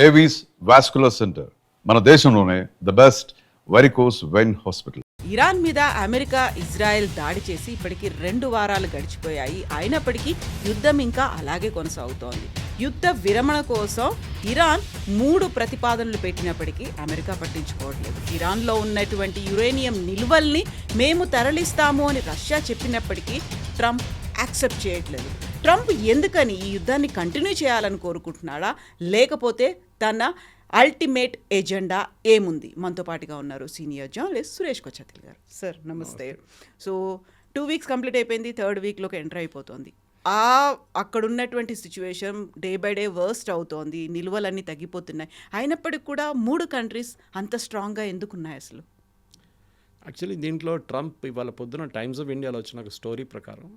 Avis vascular centre మన దేశంలోనే the best varicose vein hospital. Iran మీద అమెరికా ఇజ్రాయెల్ దాడి చేసి ఇప్పటికి 2 వారాలు గడిచిపోయాయి. అయినప్పటికీ యుద్ధం ఇంకా అలాగే కొనసాగుతోంది. యుద్ధ విరమణ కోసం ఇరాన్ 3 ప్రతిపాదనలు పెట్టినప్పటికీ అమెరికా పట్టించుకోవట్లేదు. ఇరాన్లో ఉన్నటువంటి యురేనియం నిల్వల్ని మేము తరలిస్తాము అని రష్యా చెప్పినప్పటికీ ట్రంప్ యాక్సెప్ట్ చేయట్లేదు. ట్రంప్ ఎందుకని ఈ యుద్ధాన్ని కంటిన్యూ చేయాలని కోరుకుంటున్నాడా, లేకపోతే తన అల్టిమేట్ ఎజెండా ఏముంది? మనతో పాటుగా ఉన్నారు సీనియర్ జర్నలిస్ట్ సురేష్ కొచ్చతిల్ గారు. సార్ నమస్తే. సో 2 వీక్స్ కంప్లీట్ అయిపోయింది, 3rd వీక్లోకి ఎంటర్ అయిపోతుంది. అక్కడ ఉన్నటువంటి situation day by day worst అవుతోంది, నిల్వలన్నీ తగ్గిపోతున్నాయి. అయినప్పటికీ కూడా 3 కంట్రీస్ అంత స్ట్రాంగ్గా ఎందుకున్నాయి అసలు? యాక్చువల్లీ దీంట్లో ట్రంప్ ఇవాళ పొద్దున టైమ్స్ ఆఫ్ ఇండియాలో వచ్చిన ఒక స్టోరీ ప్రకారం,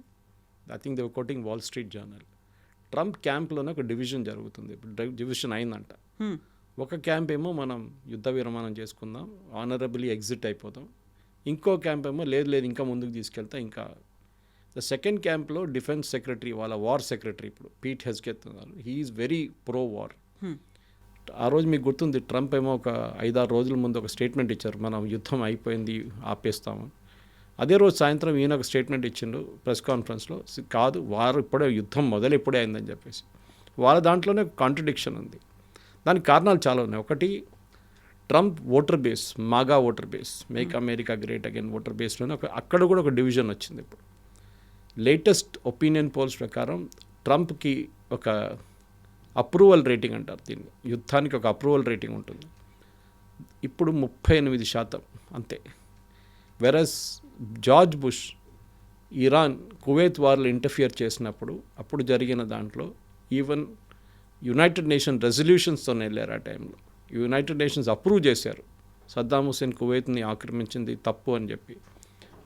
I think they were quoting Wall Street Journal, Trump క్యాంప్లోనే ఒక డివిజన్ జరుగుతుంది. ఇప్పుడు డివిజన్ అయిందంట. ఒక క్యాంప్ ఏమో మనం యుద్ధ విరమణం చేసుకుందాం, ఆనరబుల్లీ ఎగ్జిట్ అయిపోతాం. ఇంకో క్యాంప్ ఏమో లేదు ఇంకా ముందుకు తీసుకెళ్తా. ఇంకా ద సెకండ్ క్యాంప్లో డిఫెన్స్ సెక్రటరీ, వాళ్ళ వార్ సెక్రటరీ ఇప్పుడు పీట్ హెస్కెత్ ఉన్నారు. He is very pro war. ఆ రోజు మీకు గుర్తుంది, ట్రంప్ ఏమో ఒక 5-6 రోజుల ముందు ఒక స్టేట్మెంట్ ఇచ్చారు, మనం యుద్ధం అయిపోయింది ఆపేస్తాము. అదే రోజు సాయంత్రం ఈయన ఒక స్టేట్మెంట్ ఇచ్చిండు ప్రెస్ కాన్ఫరెన్స్లో, కాదు వారు ఇప్పుడే యుద్ధం ఇప్పుడే అయిందని చెప్పేసి. వాళ్ళ దాంట్లోనే కాంట్రడిక్షన్ ఉంది. దానికి కారణాలు చాలా ఉన్నాయి. ఒకటి, Trump voter base, MAGA voter base, make America great again voter బేస్లోనే అక్కడ కూడా ఒక డివిజన్ వచ్చింది. ఇప్పుడు లేటెస్ట్ ఒపీనియన్ పోల్స్ ప్రకారం ట్రంప్కి ఒక అప్రూవల్ రేటింగ్ అంటారు దీన్ని, యుద్ధానికి ఒక అప్రూవల్ రేటింగ్ ఉంటుంది, ఇప్పుడు 38% అంతే. Versus George Bush Iran Kuwait వార్లో ఇంటర్ఫియర్ చేసినప్పుడు అప్పుడు జరిగిన దాంట్లో ఈవెన్ యునైటెడ్ నేషన్ రెజల్యూషన్స్తో వెళ్ళారు. ఆ టైంలో యునైటెడ్ నేషన్స్ అప్రూవ్ చేశారు సద్దాం హుస్సేన్ కువైత్ని ఆక్రమించింది తప్పు అని చెప్పి.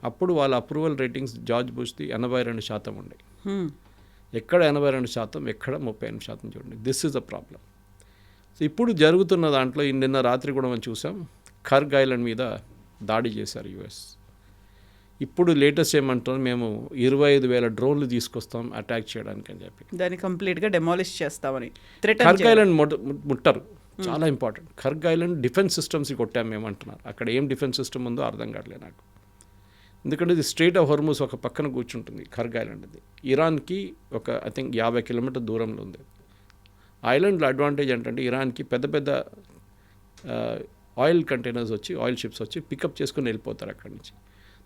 అప్పుడు వాళ్ళ అప్రూవల్ రేటింగ్స్ జార్జ్ బుష్ది 82% ఉండే. ఎక్కడ 82%, ఎక్కడ 38% చూడండి. This is a problem. So ఇప్పుడు జరుగుతున్న దాంట్లో నిన్న రాత్రి కూడా మనం చూసాం, ఖర్గ్ ఐలాండ్ మీద దాడి చేశారు యుఎస్. ఇప్పుడు లేటెస్ట్ ఏమంటారు, మేము 25,000 డ్రోన్లు తీసుకొస్తాం అటాక్ చేయడానికి అని చెప్పి, దాన్ని కంప్లీట్గా డెమాలిష్ చేస్తామని. ఖర్గ్ ఐలాండ్ ముట్టరు, చాలా ఇంపార్టెంట్. ఖర్గ్ ఐలాండ్ డిఫెన్స్ సిస్టమ్స్ కొట్టాం మేము అంటున్నారు. అక్కడ ఏం డిఫెన్స్ సిస్టమ్ ఉందో అర్థం కావట్లేదు నాకు. ఎందుకంటే ఇది స్ట్రెయిట్ ఆఫ్ హోర్ముజ్ ఒక పక్కన కూర్చుంటుంది ఖర్గ్ ఐలాండ్. అది ఇరాన్కి ఒక ఐ థింక్ 50 కిలోమీటర్ దూరంలో ఉంది. ఐలాండ్లో అడ్వాంటేజ్ ఏంటంటే ఇరాన్కి పెద్ద పెద్ద ఆయిల్ కంటైనర్స్ వచ్చి, ఆయిల్ షిప్స్ వచ్చి పికప్ చేసుకుని వెళ్ళిపోతారు అక్కడి నుంచి.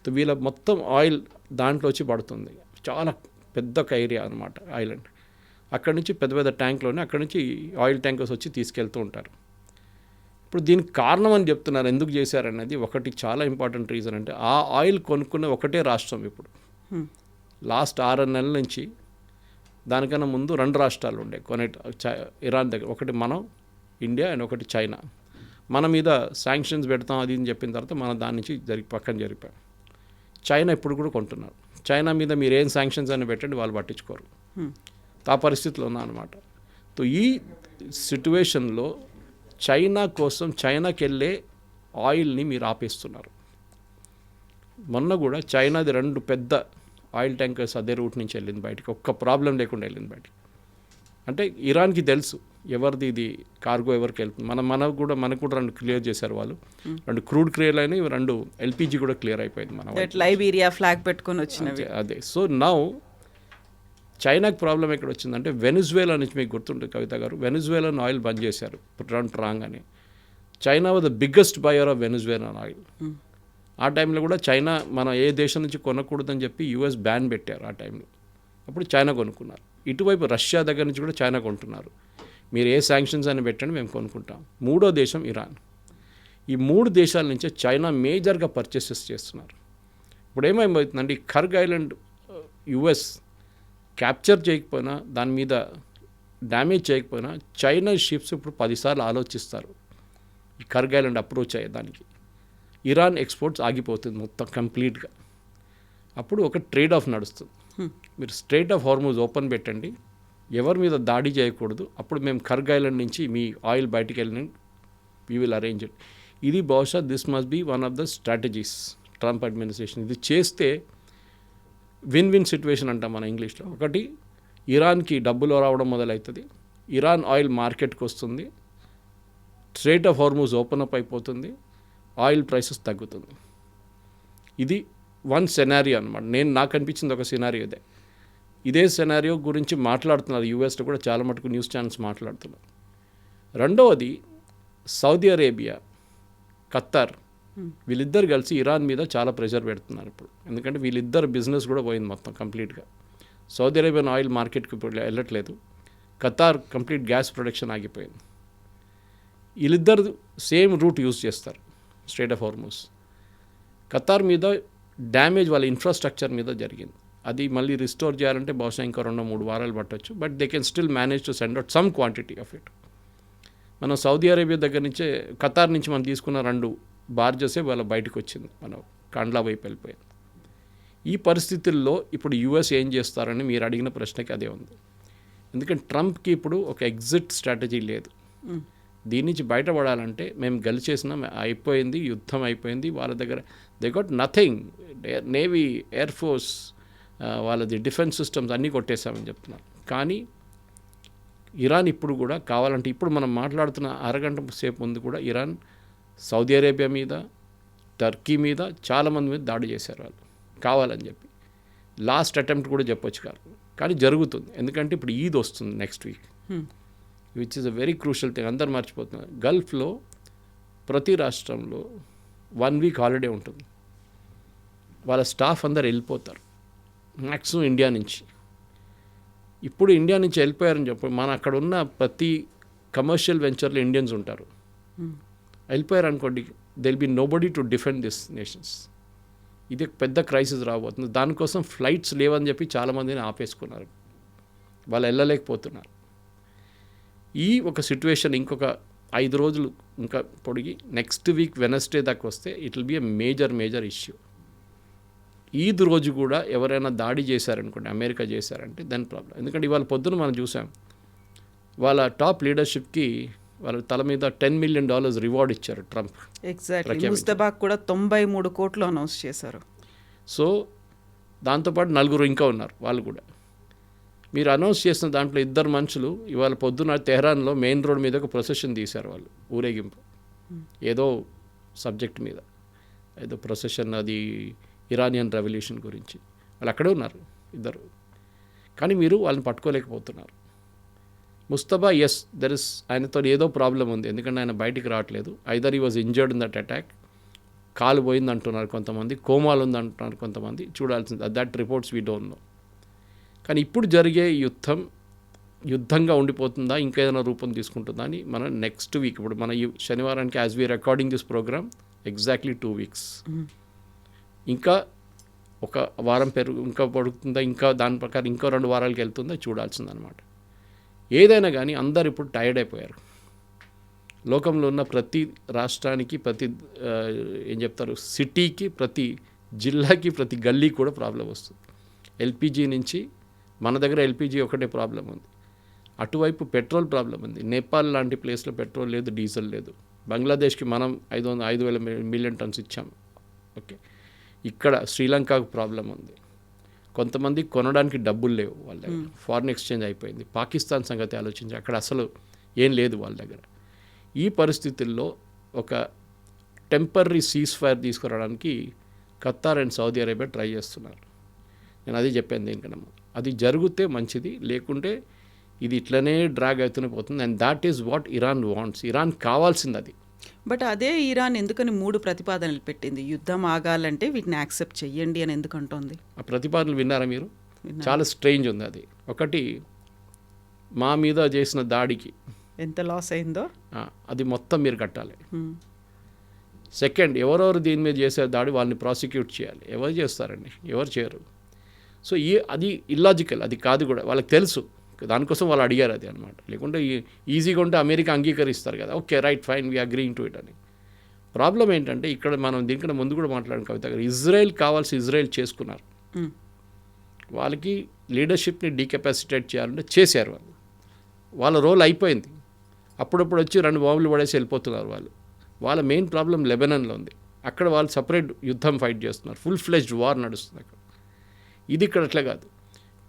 వీళ్ళ మొత్తం ఆయిల్ దాంట్లో వచ్చి పడుతుంది. చాలా పెద్ద ఒక ఏరియా అనమాట ఐలాండ్. అక్కడి నుంచి పెద్ద పెద్ద ట్యాంక్లోనే అక్కడి నుంచి ఆయిల్ ట్యాంకర్స్ వచ్చి తీసుకెళ్తూ ఉంటారు. ఇప్పుడు దీనికి కారణం అని చెప్తున్నారు, ఎందుకు చేశారనేది ఒకటి చాలా ఇంపార్టెంట్ రీజన్. అంటే ఆ ఆయిల్ కొనుక్కునే ఒకటే రాష్ట్రం ఇప్పుడు. లాస్ట్ 6 నెలల నుంచి, దానికన్నా ముందు 2 రాష్ట్రాలు ఉండే ఇరాన్ దగ్గర. ఒకటి మనం ఇండియా అండ్ ఒకటి చైనా. మన మీద శాంక్షన్స్ పెడతాం అది అని చెప్పిన తర్వాత మనం దాని నుంచి పక్కన జరిపాం. చైనా ఇప్పుడు కూడా కొంటున్నారు. చైనా మీద మీరు ఏం శాంక్షన్స్ అని పెట్టండి, వాళ్ళు పట్టించుకోరు. ఆ పరిస్థితిలో ఉన్నా అనమాట. సో ఈ సిట్యువేషన్లో చైనా కోసం, చైనాకి వెళ్ళే ఆయిల్ని మీరు ఆపేస్తున్నారు. మొన్న కూడా చైనాది 2 పెద్ద ఆయిల్ ట్యాంకర్స్ అదే రూట్ నుంచి వెళ్ళింది బయటికి, ఒక్క ప్రాబ్లం లేకుండా వెళ్ళింది బయటికి. అంటే ఇరాన్కి తెలుసు ఎవరిది ఇది కార్గో ఎవరికి వెళ్తుంది. మనకు కూడా 2 క్లియర్ చేశారు వాళ్ళు. 2 క్రూడ్ క్లియర్ అయినాయి, 2 ఎల్పిజి కూడా క్లియర్ అయిపోయింది. మనం లైబీరియా ఫ్లాగ్ పెట్టుకొని వచ్చినవి అదే. సో నౌ చైనాకి ప్రాబ్లం ఎక్కడ వచ్చిందంటే, వెనిజువేలా నుంచి మీకు గుర్తుంటుంది కవిత గారు, వెనిజువేలాన్ ఆయిల్ బంద్ చేశారు ట్రంప్ అని. China was the biggest buyer of Venezuelan oil. ఆ టైంలో కూడా చైనా మన ఏ దేశం నుంచి కొనకూడదని చెప్పి యుఎస్ బ్యాన్ పెట్టారు ఆ టైంలో. అప్పుడు చైనా కొనుక్కున్నారు. ఇటువైపు రష్యా దగ్గర నుంచి కూడా చైనా కొంటున్నారు. మీరు ఏ శాంక్షన్స్ అని పెట్టండి మేము కొనుక్కుంటాం. 3వ దేశం ఇరాన్. ఈ 3 దేశాల నుంచే చైనా మేజర్గా పర్చేసెస్ చేస్తున్నారు. ఇప్పుడు ఏమైపోతుందంటే, ఈ ఖర్గ్ ఐలాండ్ యుఎస్ క్యాప్చర్ చేయకపోయినా, దాని మీద డ్యామేజ్ చేయకపోయినా, చైనా షిప్స్ ఇప్పుడు 10 సార్లు ఆలోచిస్తారు ఈ ఖర్గ్ ఐలాండ్ అప్రోచ్ అయ్యేదానికి. ఇరాన్ ఎక్స్పోర్ట్స్ ఆగిపోతుంది మొత్తం కంప్లీట్గా. అప్పుడు ఒక ట్రేడ్ ఆఫ్ నడుస్తుంది. మీరు స్ట్రెయిట్ ఆఫ్ హార్మూజ్ ఓపెన్ పెట్టండి, ఎవరి మీద దాడి చేయకూడదు, అప్పుడు మేము ఖర్గ్ ఐలాండ్ నుంచి మీ ఆయిల్ బయటికి వెళ్ళి వీ విల్ అరేంజ్ ఇట్. ఇది బహుశా this must be one of the strategies Trump administration. ఇది చేస్తే విన్ విన్ సిచ్యువేషన్ అంటాం మన ఇంగ్లీష్లో. ఒకటి, ఇరాన్కి డబ్బులు రావడం మొదలవుతుంది, ఇరాన్ ఆయిల్ మార్కెట్కి వస్తుంది, straight of Hormuz open up అయిపోతుంది, ఆయిల్ ప్రైసెస్ తగ్గుతుంది. ఇది వన్ సెనారియో అనమాట. నాకు అనిపించింది ఒక సినారియో ఇదే. ఇదే సెనారియో గురించి మాట్లాడుతున్నారు యూఎస్లో కూడా చాలా మటుకు న్యూస్ ఛానల్స్ మాట్లాడుతున్నారు. రెండవది సౌదీ అరేబియా, ఖత్తర్, వీళ్ళిద్దరు కలిసి ఇరాన్ మీద చాలా ప్రెషర్ పెడుతున్నారు ఇప్పుడు. ఎందుకంటే వీళ్ళిద్దరు బిజినెస్ కూడా పోయింది మొత్తం కంప్లీట్గా. సౌదీ అరేబియన్ ఆయిల్ మార్కెట్కి ఇప్పుడు వెళ్ళట్లేదు. ఖతార్ కంప్లీట్ గ్యాస్ ప్రొడక్షన్ ఆగిపోయింది. వీళ్ళిద్దరు సేమ్ రూట్ యూజ్ చేస్తారు, స్ట్రైట్ ఆఫ్ హార్మూజ్. ఖతార్ మీద డ్యామేజ్ వాళ్ళ ఇన్ఫ్రాస్ట్రక్చర్ మీద జరిగింది. అది మళ్ళీ రిస్టోర్ చేయాలంటే బహుశా ఇంకా 2-3 వారాలు పట్టవచ్చు. But they can still manage to send out some quantity of it. మనం సౌదీ అరేబియా దగ్గర నుంచే, ఖతార్ నుంచి మనం తీసుకున్న 2 బార్జెసే వాళ్ళ బయటకు వచ్చింది, మనం కాండ్లా వైపు వెళ్ళిపోయింది. ఈ పరిస్థితుల్లో ఇప్పుడు యూఎస్ ఏం చేస్తారని మీరు అడిగిన ప్రశ్నకి అదే ఉంది. ఎందుకంటే ట్రంప్కి ఇప్పుడు ఒక ఎగ్జిట్ స్ట్రాటజీ లేదు. దీని నుంచి బయటపడాలంటే మేము గెలిచేసినాం, అయిపోయింది, యుద్ధం అయిపోయింది, వాళ్ళ దగ్గర they gut nothing, navy, air force, వాళ్ళది డిఫెన్స్ సిస్టమ్స్ అన్నీ కొట్టేశామని చెప్తున్నారు. కానీ ఇరాన్ ఇప్పుడు కూడా కావాలంటే, ఇప్పుడు మనం మాట్లాడుతున్న అరగంట సేపు ముందు కూడా ఇరాన్ సౌదీ అరేబియా మీద, టర్కీ మీద, చాలామంది మీద దాడి చేశారు వాళ్ళు కావాలని చెప్పి. లాస్ట్ అటెంప్ట్ కూడా చెప్పొచ్చు కాదు, కానీ జరుగుతుంది. ఎందుకంటే ఇప్పుడు ఈద్ వస్తుంది next week, which is a very crucial thing. అందరు మర్చిపోతున్నారు. గల్ఫ్లో ప్రతి రాష్ట్రంలో 1 వీక్ హాలిడే ఉంటుంది. వాళ్ళ స్టాఫ్ అందరు వెళ్ళిపోతారు, మ్యాక్సిమం ఇండియా నుంచి. ఇప్పుడు ఇండియా నుంచి వెళ్ళిపోయారని చెప్పి మన అక్కడ ఉన్న ప్రతి కమర్షియల్ వెంచర్లో ఇండియన్స్ ఉంటారు. వెళ్ళిపోయారు అనుకోండి, there'll be nobody to defend this nations. ఇది పెద్ద క్రైసిస్ రాబోతుంది. దానికోసం ఫ్లైట్స్ లేవని చెప్పి చాలామందిని ఆపేసుకున్నారు, వాళ్ళు వెళ్ళలేకపోతున్నారు. ఈ ఒక సిచ్యువేషన్ ఇంకొక 5 రోజులు ఇంకా పొడిగి నెక్స్ట్ వీక్ వెనస్డే దాకా వస్తే it will be a major issue. Eid రోజు కూడా ఎవరైనా దాడి చేశారనుకోండి, అమెరికా చేశారంటే దెన్ ప్రాబ్లం. ఎందుకంటే ఇవాళ పొద్దున మనం చూసాం, వాళ్ళ టాప్ లీడర్షిప్కి వాళ్ళ తల మీద $10 million రివార్డ్ ఇచ్చారు ట్రంప్. ఎగ్జాక్ట్లీ. ముస్తబాక్ కూడా 93 కోట్లు అనౌన్స్ చేశారు. సో దాంతోపాటు 4 ఇంకా ఉన్నారు వాళ్ళు కూడా. మీరు అనౌన్స్ చేసిన దాంట్లో 2 మనుషులు ఇవాళ పొద్దున తెహరాన్లో మెయిన్ రోడ్ మీద ఒక ప్రొసెషన్ తీశారు వాళ్ళు, ఊరేగింపు, ఏదో సబ్జెక్ట్ మీద, ఏదో ప్రొసెషన్, అది ఇరానియన్ రెవల్యూషన్ గురించి. వాళ్ళు అక్కడే ఉన్నారు 2, కానీ మీరు వాళ్ళని పట్టుకోలేకపోతున్నారు. ముస్తబా, ఎస్ దర్ ఇస్, ఆయనతో ఏదో ప్రాబ్లం ఉంది, ఎందుకంటే ఆయన బయటికి రావట్లేదు. Either he was injured in that attack, కాలు పోయింది అంటున్నారు కొంతమంది, కోమాలు ఉంది అంటున్నారు కొంతమంది, చూడాల్సింది. That reports we don't know. కానీ ఇప్పుడు జరిగే యుద్ధంగా ఉండిపోతుందా, ఇంకేదైనా రూపం తీసుకుంటుందా అని మనం నెక్స్ట్ వీక్, ఇప్పుడు మన ఈ శనివారానికి as we recording this program exactly 2 weeks, ఇంకా ఒక వారం ఇంకా పడుతుందా, ఇంకా దాని ప్రకారం ఇంకో 2 వారాలకి వెళ్తుందా చూడాల్సిందనమాట. ఏదైనా కానీ అందరు ఇప్పుడు టైర్డ్ అయిపోయారు. లోకంలో ఉన్న ప్రతి రాష్ట్రానికి, ప్రతి ఏం చెప్తారు, సిటీకి, ప్రతి జిల్లాకి, ప్రతి గల్లీకి కూడా ప్రాబ్లం వస్తుంది. ఎల్పిజి నుంచి, మన దగ్గర ఎల్పిజి ఒకటే ప్రాబ్లం ఉంది, అటువైపు పెట్రోల్ ప్రాబ్లం ఉంది. నేపాల్ లాంటి ప్లేస్లో పెట్రోల్ లేదు, డీజిల్ లేదు. బంగ్లాదేశ్కి మనం 5,000 మిలియన్ టన్స్ ఇచ్చాము, ఓకే. ఇక్కడ శ్రీలంకకు ప్రాబ్లం ఉంది. కొంతమంది కొనడానికి డబ్బులు లేవు వాళ్ళ దగ్గర, ఫారిన్ ఎక్స్చేంజ్ అయిపోయింది. పాకిస్తాన్ సంగతి ఆలోచించి అక్కడ అసలు ఏం లేదు వాళ్ళ దగ్గర. ఈ పరిస్థితుల్లో ఒక టెంపరీ సీజ్ ఫైర్ తీసుకురావడానికి Qatar and Saudi Arabia try చేస్తున్నారు. నేను అది చెప్పాను దీనికన్నా. అది జరిగితే మంచిది, లేకుంటే ఇది ఇట్లనే డ్రాగ్ అవుతూనే పోతుంది. And that is what Iran wants. Iran కావాల్సింది అది. బట్ అదే ఇరాన్ ఎందుకని 3 ప్రతిపాదనలు పెట్టింది? యుద్ధం ఆగాలంటే వీటిని యాక్సెప్ట్ చెయ్యండి అని ఎందుకు అంటోంది? ఆ ప్రతిపాదనలు విన్నారా మీరు? చాలా స్ట్రేంజ్ ఉంది అది. ఒకటి, మా మీద చేసిన దాడికి ఎంత లాస్ అయిందో అది మొత్తం మీరు కట్టాలి. సెకండ్, ఎవరెవరు దీని మీద చేసే దాడి వాళ్ళని ప్రాసిక్యూట్ చేయాలి. ఎవరు చేస్తారండి? ఎవరు చేయరు. సో అది ఇల్లాజికల్, అది కాదు కూడా, వాళ్ళకి తెలుసు. దానికోసం వాళ్ళు అడిగారు అది అనమాట. లేకుంటే ఈజీగా ఉంటే అమెరికా అంగీకరిస్తారు కదా, okay right fine we agreeing to it అని. ప్రాబ్లం ఏంటంటే ఇక్కడ మనం దీనికన్నా ముందు కూడా మాట్లాడిన కవిత గారు, ఇజ్రాయెల్ కావాల్సి ఇజ్రాయెల్ చేసుకున్నారు. వాళ్ళకి లీడర్షిప్ని డీకెపాసిటేట్ చేయాలంటే చేశారు వాళ్ళు. వాళ్ళ రోల్ అయిపోయింది. అప్పుడప్పుడు వచ్చి 2 బాంబులు పడేసి వెళ్ళిపోతున్నారు వాళ్ళు. వాళ్ళ మెయిన్ ప్రాబ్లం లెబనాన్లో ఉంది. అక్కడ వాళ్ళు సపరేట్ యుద్ధం ఫైట్ చేస్తున్నారు, ఫుల్ ఫ్లెజ్డ్ వార్ నడుస్తుంది అక్కడ. ఇది ఇక్కడ అట్లా కాదు.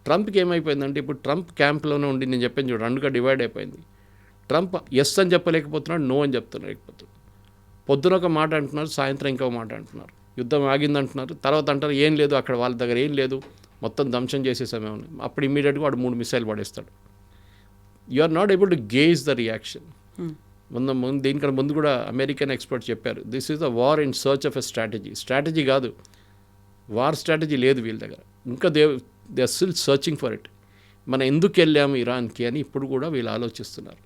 ట్రంప్కి ఏమైపోయిందంటే ఇప్పుడు ట్రంప్ క్యాంప్లోనే ఉండి, నేను చెప్పాను చూడు, 2గా డివైడ్ అయిపోయింది. ట్రంప్ ఎస్ అని చెప్పలేకపోతున్నాడు, నో అని చెప్తలేకపోతున్నాడు. పొద్దున ఒక మాట అంటున్నారు, సాయంత్రం ఇంకో మాట అంటున్నారు. యుద్ధం ఆగిందంటున్నారు, తర్వాత అంటారు ఏం లేదు, అక్కడ వాళ్ళ దగ్గర ఏం లేదు, మొత్తం ధ్వంసం చేసే సమయం. అప్పుడు ఇమ్మీడియట్గా వాడు 3 మిసైల్ పడేస్తాడు. You are not able to gauge the reaction. ముందు దీనికన్నా ముందు కూడా అమెరికన్ ఎక్స్పర్ట్స్ చెప్పారు, this is the war in search of a strategy కాదు, వార్ స్ట్రాటజీ లేదు వీళ్ళ దగ్గర. ఇంకా they are still searching for it. మనం ఎందుకు వెళ్ళాము ఇరాన్కి అని ఇప్పుడు కూడా వీళ్ళు ఆలోచిస్తున్నారు.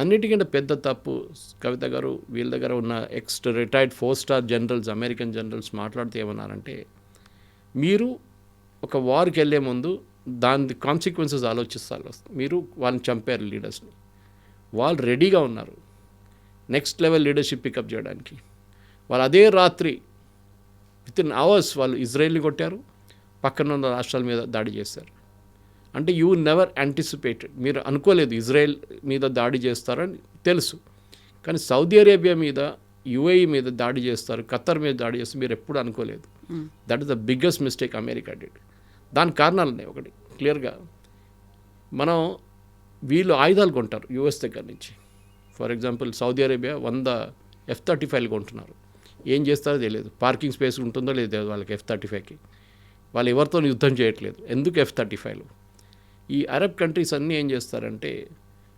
అన్నిటికంటే పెద్ద తప్పు కవిత గారు, వీళ్ళ దగ్గర ఉన్న retired 4-star generals, American generals మాట్లాడితే ఏమన్నారంటే, మీరు ఒక వార్కి వెళ్ళే ముందు దాని కాన్సిక్వెన్సెస్ ఆలోచిస్తారు. మీరు వాళ్ళని చంపారు లీడర్స్ని, వాళ్ళు రెడీగా ఉన్నారు నెక్స్ట్ లెవెల్ లీడర్షిప్ పికప్ చేయడానికి. వాళ్ళు అదే రాత్రి వితిన్ అవర్స్ వాళ్ళు ఇజ్రాయెల్ని కొట్టారు, పక్కన ఉన్న రాష్ట్రాల మీద దాడి చేశారు. అంటే యూ నెవర్ యాంటిసిపేటెడ్, మీరు అనుకోలేదు ఇజ్రాయెల్ మీద దాడి చేస్తారని తెలుసు, కానీ సౌదీ అరేబియా మీద, యుఏఈ మీద దాడి చేస్తారు, ఖత్తర్ మీద దాడి చేస్తారు మీరు ఎప్పుడు అనుకోలేదు. That is the biggest mistake America did. దానికి కారణాలు ఉన్నాయి. ఒకటి క్లియర్గా, మనం వీళ్ళు ఆయుధాలు కొంటారు యుఎస్ దగ్గర నుంచి. For example Saudi Arabia 100 F-35 కొంటున్నారు. ఏం చేస్తారో తెలియదు, పార్కింగ్ స్పేస్ ఉంటుందో లేదో వాళ్ళకి F-35కి. వాళ్ళు ఎవరితో యుద్ధం చేయట్లేదు, ఎందుకు F-35లు? ఈ అరబ్ కంట్రీస్ అన్నీ ఏం చేస్తారంటే,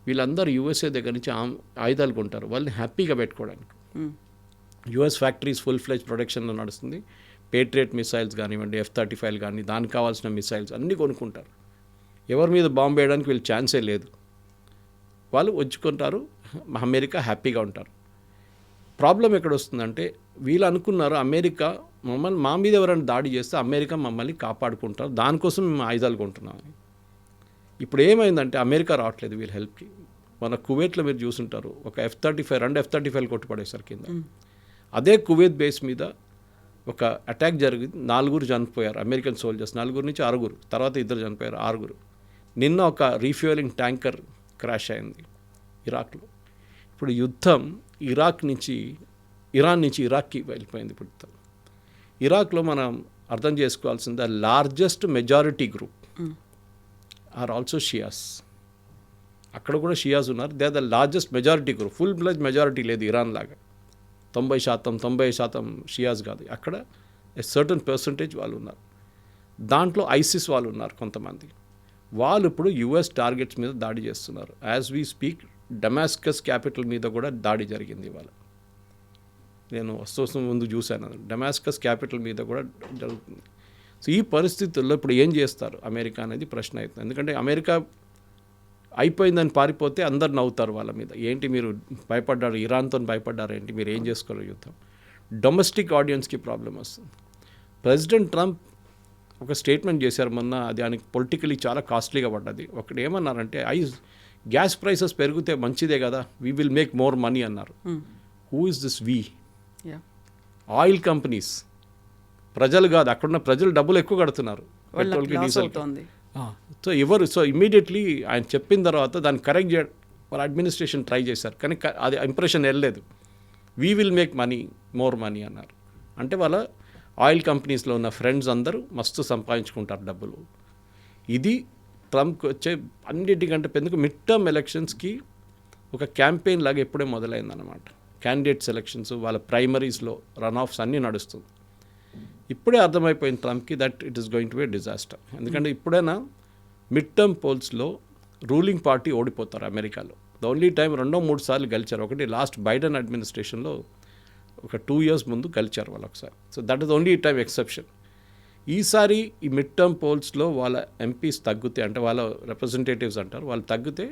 వీళ్ళందరూ యూఎస్ఏ దగ్గర నుంచి ఆయుధాలు కొంటారు వాళ్ళని హ్యాపీగా పెట్టుకోవడానికి. యుఎస్ ఫ్యాక్టరీస్ ఫుల్ ఫ్లెజ్ ప్రొడక్షన్లో నడుస్తుంది. పేట్రియట్ మిసైల్స్ కానివ్వండి, F-35 కానీ, దానికి కావాల్సిన మిసైల్స్ అన్నీ కొనుక్కుంటారు. ఎవరి మీద బాంబు వేయడానికి వీళ్ళు ఛాన్సే లేదు. వాళ్ళు వచ్చుకుంటారు, అమెరికా హ్యాపీగా ఉంటారు. ప్రాబ్లం ఎక్కడ వస్తుందంటే, వీళ్ళు అనుకున్నారు అమెరికా మా మీద ఎవరైనా దాడి చేస్తే అమెరికా మమ్మల్ని కాపాడుకుంటారు, దానికోసం మేము ఆయుధాలు కొంటున్నామని. ఇప్పుడు ఏమైందంటే అమెరికా రావట్లేదు వీళ్ళ హెల్ప్కి. మన కువైట్లో మీరు చూసుంటారు, ఒక F-35 2 F-35 కొట్టుపడేసారు కింద. అదే కువైత్ బేస్ మీద ఒక అటాక్ జరిగింది, 4 చనిపోయారు అమెరికన్ సోల్జర్స్, 4 నుంచి 6, తర్వాత 2 చనిపోయారు, 6. నిన్న ఒక రీఫ్యూయలింగ్ ట్యాంకర్ క్రాష్ అయింది ఇరాక్లో. ఇప్పుడు యుద్ధం ఇరాన్ నుంచి ఇరాక్కి వెళ్ళిపోయింది. ఇప్పుడు యుద్ధం ఇరాక్లో మనం అర్థం చేసుకోవాల్సింది, the largest majority group are also Shias. అక్కడ కూడా షియాస్ ఉన్నారు, they are the largest majority group. Full fledge majority లేదు ఇరాన్ లాగా 90% షియాస్ కాదు. అక్కడ ఎ సర్టన్ పర్సంటేజ్ వాళ్ళు ఉన్నారు. దాంట్లో ఐసిస్ వాళ్ళు ఉన్నారు కొంతమంది. వాళ్ళు ఇప్పుడు యుఎస్ టార్గెట్స్ మీద దాడి చేస్తున్నారు. As we speak Damascus capital మీద కూడా దాడి జరిగింది ఇవాళ. నేను వస్తూ ముందు చూశాను, డమాస్కస్ క్యాపిటల్ మీద కూడా జరుగుతుంది. సో ఈ పరిస్థితుల్లో ఇప్పుడు ఏం చేస్తారు అమెరికా అనేది ప్రశ్న అవుతుంది. ఎందుకంటే అమెరికా అయిపోయిందని పారిపోతే అందరు నవ్వుతారు వాళ్ళ మీద, ఏంటి మీరు భయపడ్డారు, ఇరాన్తో భయపడ్డారు ఏంటి, మీరు ఏం చేసుకోరు యుద్ధం. డొమెస్టిక్ ఆడియన్స్కి ప్రాబ్లం వస్తుంది. ప్రెసిడెంట్ ట్రంప్ ఒక స్టేట్మెంట్ చేశారు మొన్న, దానికి పొలిటికలీ చాలా కాస్ట్లీగా పడ్డది. ఒకటి ఏమన్నారంటే, గ్యాస్ ప్రైసెస్ పెరిగితే మంచిదే కదా, we will make more money అన్నారు. Who is this we? Oil companies, ప్రజలు కాదు. అక్కడున్న ప్రజలు డబ్బులు ఎక్కువ కడుతున్నారు పెట్రోల్కి, డీజిల్కి. సో ఇమ్మీడియట్లీ ఆయన చెప్పిన తర్వాత దాన్ని కరెక్ట్ చేయడం వాళ్ళ అడ్మినిస్ట్రేషన్ ట్రై చేశారు, కానీ అది ఇంప్రెషన్ వెళ్ళలేదు. We will make money, more money అన్నారు. అంటే వాళ్ళ ఆయిల్ కంపెనీస్లో ఉన్న ఫ్రెండ్స్ అందరూ మస్తు సంపాదించుకుంటారు డబ్బులు. ఇది ట్రంప్కి వచ్చే అన్నిటికంటే పెద్ద మిడ్ టర్మ్ ఎలక్షన్స్కి ఒక క్యాంపెయిన్ లాగా ఎప్పుడే మొదలైందన్నమాట. క్యాండిడేట్ సెలక్షన్స్, వాళ్ళ ప్రైమరీస్లో రన్ ఆఫ్స్ అన్నీ నడుస్తుంది. ఇప్పుడే అర్థమైపోయింది ట్రంప్కి that it is going to be a disaster. ఎందుకంటే ఇప్పుడైనా మిడ్ టర్మ్ పోల్స్లో రూలింగ్ పార్టీ ఓడిపోతారు అమెరికాలో. ద ఓన్లీ టైం 2-3 సార్లు గెలిచారు. ఒకటి లాస్ట్ బైడెన్ అడ్మినిస్ట్రేషన్లో ఒక 2 years ముందు గెలిచారు వాళ్ళు ఒకసారి. So that is only time exception. ఈసారి ఈ మిడ్ టర్మ్ పోల్స్లో వాళ్ళ ఎంపీస్ తగ్గితే, అంటే వాళ్ళ రిప్రజెంటేటివ్స్ అంటారు, వాళ్ళు తగ్గితే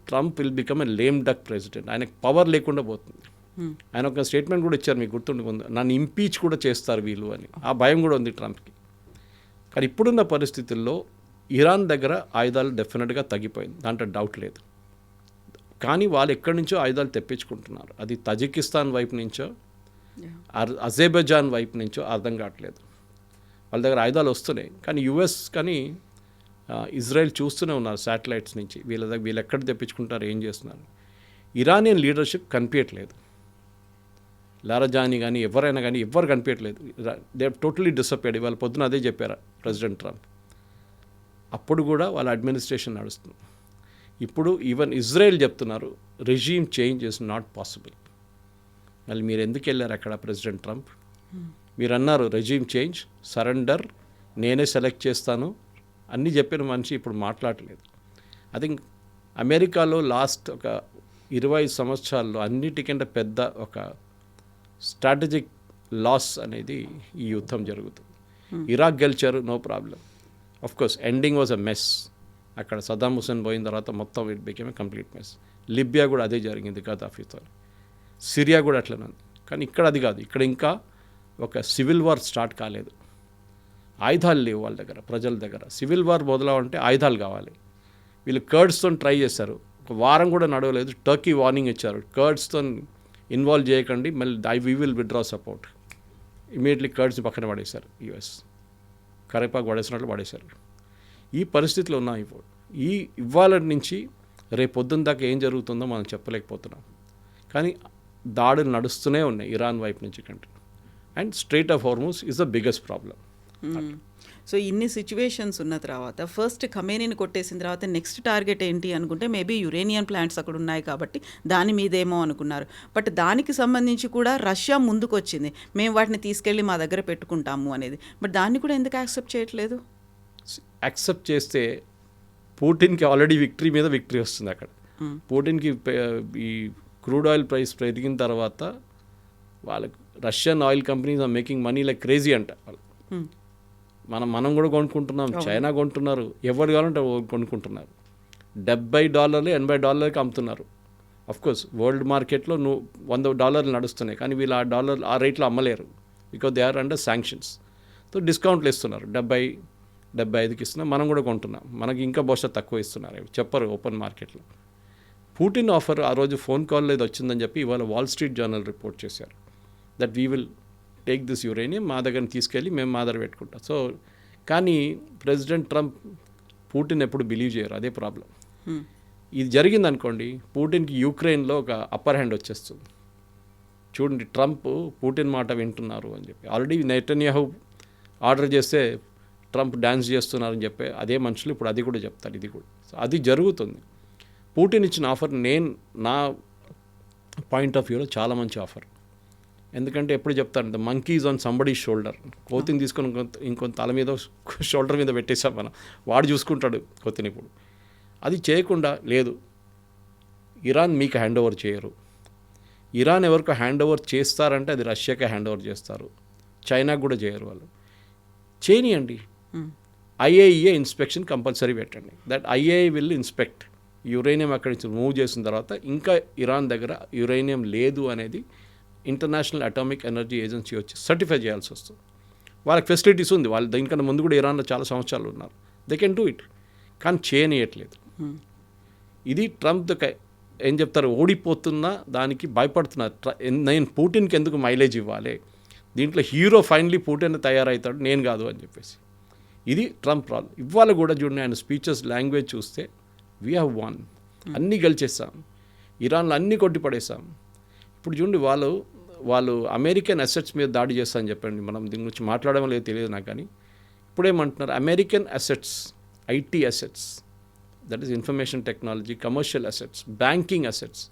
Trump will become a lame duck president. ఆయనకు పవర్ లేకుండా పోతుంది. ఆయన ఒక స్టేట్మెంట్ కూడా ఇచ్చారు, మీకు గుర్తుండి ముందు, నన్ను ఇంపీచ్ కూడా చేస్తారు వీళ్ళు అని. ఆ భయం కూడా ఉంది ట్రంప్కి. కానీ ఇప్పుడున్న పరిస్థితుల్లో ఇరాన్ దగ్గర ఆయుధాలు డెఫినెట్గా తగ్గిపోయింది, దాంట్లో డౌట్ లేదు. కానీ వాళ్ళు ఎక్కడి నుంచో ఆయుధాలు తెప్పించుకుంటున్నారు. అది తజికిస్తాన్ వైపు నుంచో అజర్బైజాన్ వైపు నుంచో అర్థం కావట్లేదు. వాళ్ళ దగ్గర ఆయుధాలు వస్తున్నాయి, కానీ యుఎస్ కానీ ఇజ్రాయెల్ చూస్తూనే ఉన్నారు శాటిలైట్స్ నుంచి, వీళ్ళు ఎక్కడ తెప్పించుకుంటారు, ఏం చేస్తున్నారు. ఇరానియన్ లీడర్షిప్ కనిపించట్లేదు. లారజాని కానీ ఎవరైనా కానీ ఎవ్వరు కనిపించట్లేదు. They totally disappeared. ఇవాళ పొద్దున అదే చెప్పారు ప్రెసిడెంట్ ట్రంప్. అప్పుడు కూడా వాళ్ళ అడ్మినిస్ట్రేషన్ నడుస్తుంది. ఇప్పుడు ఈవెన్ ఇజ్రాయెల్ చెప్తున్నారు regime change is not possible. మళ్ళీ మీరు ఎందుకు వెళ్ళారు అక్కడ ప్రెసిడెంట్ ట్రంప్? మీరు అన్నారు రెజీమ్ చేంజ్, సరెండర్, నేనే సెలెక్ట్ చేస్తాను అన్నీ చెప్పిన మనిషి ఇప్పుడు మాట్లాడలేదు. ఐ థింక్ అమెరికాలో లాస్ట్ ఒక 20 సంవత్సరాల్లో అన్నిటికంటే పెద్ద ఒక స్ట్రాటజిక్ లాస్ అనేది ఈ యుద్ధం జరుగుతుంది. ఇరాక్ గెలిచారు, no problem. Of course ending was a mess. అక్కడ సద్దాం హుసేన్ పోయిన తర్వాత మొత్తం it became a complete mess. Libya కూడా అదే జరిగింది గద్దాఫీతో. సిరియా కూడా అట్లనే ఉంది. కానీ ఇక్కడ అది కాదు. ఇక్కడ ఇంకా ఒక సివిల్ వార్ స్టార్ట్ కాలేదు. ఆయుధాలు లేవు వాళ్ళ దగ్గర, ప్రజల దగ్గర. సివిల్ వార్ మొదలవంటే ఆయుధాలు కావాలి. వీళ్ళు కర్డ్స్తో ట్రై చేశారు, ఒక వారం కూడా నడవలేదు. టర్కీ వార్నింగ్ ఇచ్చారు, కర్డ్స్తో ఇన్వాల్వ్ చేయకండి, మళ్ళీ we will withdraw support. Immediately కర్డ్స్ని పక్కన పడేశారు. యుఎస్ కరేపాకు పడేసినట్లు పడేశారు. ఈ పరిస్థితిలో ఉన్నాం ఇప్పుడు. ఇవాళ నుంచి రేపు పొద్దున్న దాకా ఏం జరుగుతుందో మనం చెప్పలేకపోతున్నాం. కానీ దాడులు నడుస్తూనే ఉన్నాయి ఇరాన్ వైపు నుంచి కంటే. And strait of Hormuz is the biggest problem. So ఇన్ని సిచ్యువేషన్స్ ఉన్న తర్వాత ఫస్ట్ ఖమేనీని కొట్టేసిన తర్వాత నెక్స్ట్ టార్గెట్ ఏంటి అనుకుంటే మేబీ యురేనియం ప్లాంట్స్ అక్కడ ఉన్నాయి కాబట్టి దాని మీదేమో అనుకున్నారు. బట్ దానికి సంబంధించి కూడా రష్యా ముందుకు వచ్చింది, మేము వాటిని తీసుకెళ్ళి మా దగ్గర పెట్టుకుంటాము అనేది. బట్ దాన్ని కూడా ఎందుకు యాక్సెప్ట్ చేయట్లేదు? యాక్సెప్ట్ చేస్తే పుటిన్కి ఆల్రెడీ విక్టరీ మీద విక్టరీ వస్తుంది అక్కడ. పుటిన్కి ఈ క్రూడ్ ఆయిల్ ప్రైస్ పెరిగిన తర్వాత వాళ్ళకు Russian oil companies are making money like crazy అంట. మనం కూడా కొనుక్కుంటున్నాం, చైనా కొంటున్నారు, ఎవరు కావాలంటే కొనుక్కుంటున్నారు. $70 $80 అమ్ముతున్నారు. అఫ్కోర్స్ వరల్డ్ మార్కెట్లో $100 నడుస్తున్నాయి, కానీ వీళ్ళు ఆ రేట్లో అమ్మలేరు. Because they are under sanctions. So డిస్కౌంట్లు ఇస్తున్నారు, 70-75కి ఇస్తున్నారు. మనం కూడా కొంటున్నాం, మనకి ఇంకా బహుశా తక్కువ ఇస్తున్నారు, చెప్పరు ఓపెన్ మార్కెట్లో. పుటిన్ ఆఫర్ ఆ రోజు ఫోన్ కాల్లో ఇది వచ్చిందని చెప్పి ఇవాళ వాల్ స్ట్రీట్ జర్నల్ రిపోర్ట్ చేశారు. That we will take this uranium, మా దగ్గర తీసుకెళ్ళి మేము మా దగ్గర పెట్టుకుంటాం. సో కానీ ప్రెసిడెంట్ ట్రంప్ పుటిన్ ఎప్పుడు బిలీవ్ చేయరు, అదే ప్రాబ్లం. ఇది జరిగింది అనుకోండి, పుటిన్కి యూక్రెయిన్లో ఒక అప్పర్ హ్యాండ్ వచ్చేస్తుంది. చూడండి, ట్రంప్ పుటిన్ మాట వింటున్నారు అని చెప్పి ఆల్రెడీ నెతన్యాహు ఆర్డర్ చేస్తే ట్రంప్ డ్యాన్స్ చేస్తున్నారని చెప్పి అదే మనుషులు ఇప్పుడు అది కూడా చెప్తారు. ఇది కూడా సో అది జరుగుతుంది. పుటిన్ ఇచ్చిన ఆఫర్ నా పాయింట్ ఆఫ్ వ్యూలో చాలా మంచి ఆఫర్. ఎందుకంటే ఎప్పుడు చెప్తాను, the monkeys on somebody shoulder. కోతిని తీసుకొని ఇంకొంత తల మీద షోల్డర్ మీద పెట్టేసాం మనం, వాడు చూసుకుంటాడు కోతిని. ఇప్పుడు అది చేయకుండా లేదు, ఇరాన్ మీకు హ్యాండ్ ఓవర్ చేయరు. ఇరాన్ ఎవరికి హ్యాండ్ ఓవర్ చేస్తారంటే అది రష్యాకే హ్యాండ్ ఓవర్ చేస్తారు, చైనాకు కూడా చేయరు. వాళ్ళు చేయనియండి. ఐఏఈఏ ఇన్స్పెక్షన్ కంపల్సరీ పెట్టండి. దట్ ఐఏఈ విల్ ఇన్స్పెక్ట్ యురేనియం అక్కడి నుంచి మూవ్ చేసిన తర్వాత ఇంకా ఇరాన్ దగ్గర యురేనియం లేదు అనేది ఇంటర్నేషనల్ అటామిక్ ఎనర్జీ ఏజెన్సీ వచ్చి సర్టిఫై చేయాల్సి వస్తుంది. వాళ్ళకి ఫెసిలిటీస్ ఉంది, వాళ్ళు దీనికన్నా ముందు కూడా ఇరాన్లో చాలా సంవత్సరాలు ఉన్నారు, దే కెన్ డూ ఇట్. కానీ చేయనియట్లేదు. ఇది ట్రంప్ ఏం చెప్తారు, ఓడిపోతున్నా దానికి భయపడుతున్నారు. నేను పుటిన్కి ఎందుకు మైలేజ్ ఇవ్వాలి, దీంట్లో హీరో ఫైనలీ పుటిన్ తయారవుతాడు, నేను కాదు అని చెప్పేసి. ఇది ట్రంప్ ప్రాబ్లం. ఇవాళ కూడా చూడండి, ఆయన స్పీచెస్ లాంగ్వేజ్ చూస్తే వీ హ్యావ్ వన్, అన్నీ గెలిచేస్తాం, ఇరాన్లో అన్నీ కొట్టిపడేసాం. ఇప్పుడు చూడండి, వాళ్ళు అమెరికన్ అసెట్స్ మీద దాడి చేస్తామని చెప్పండి. మనం దీని గురించి మాట్లాడడం లేదు, తెలియదు నాకు. కానీ ఇప్పుడేమంటున్నారు, American assets, IT assets, that is information technology, commercial assets, banking assets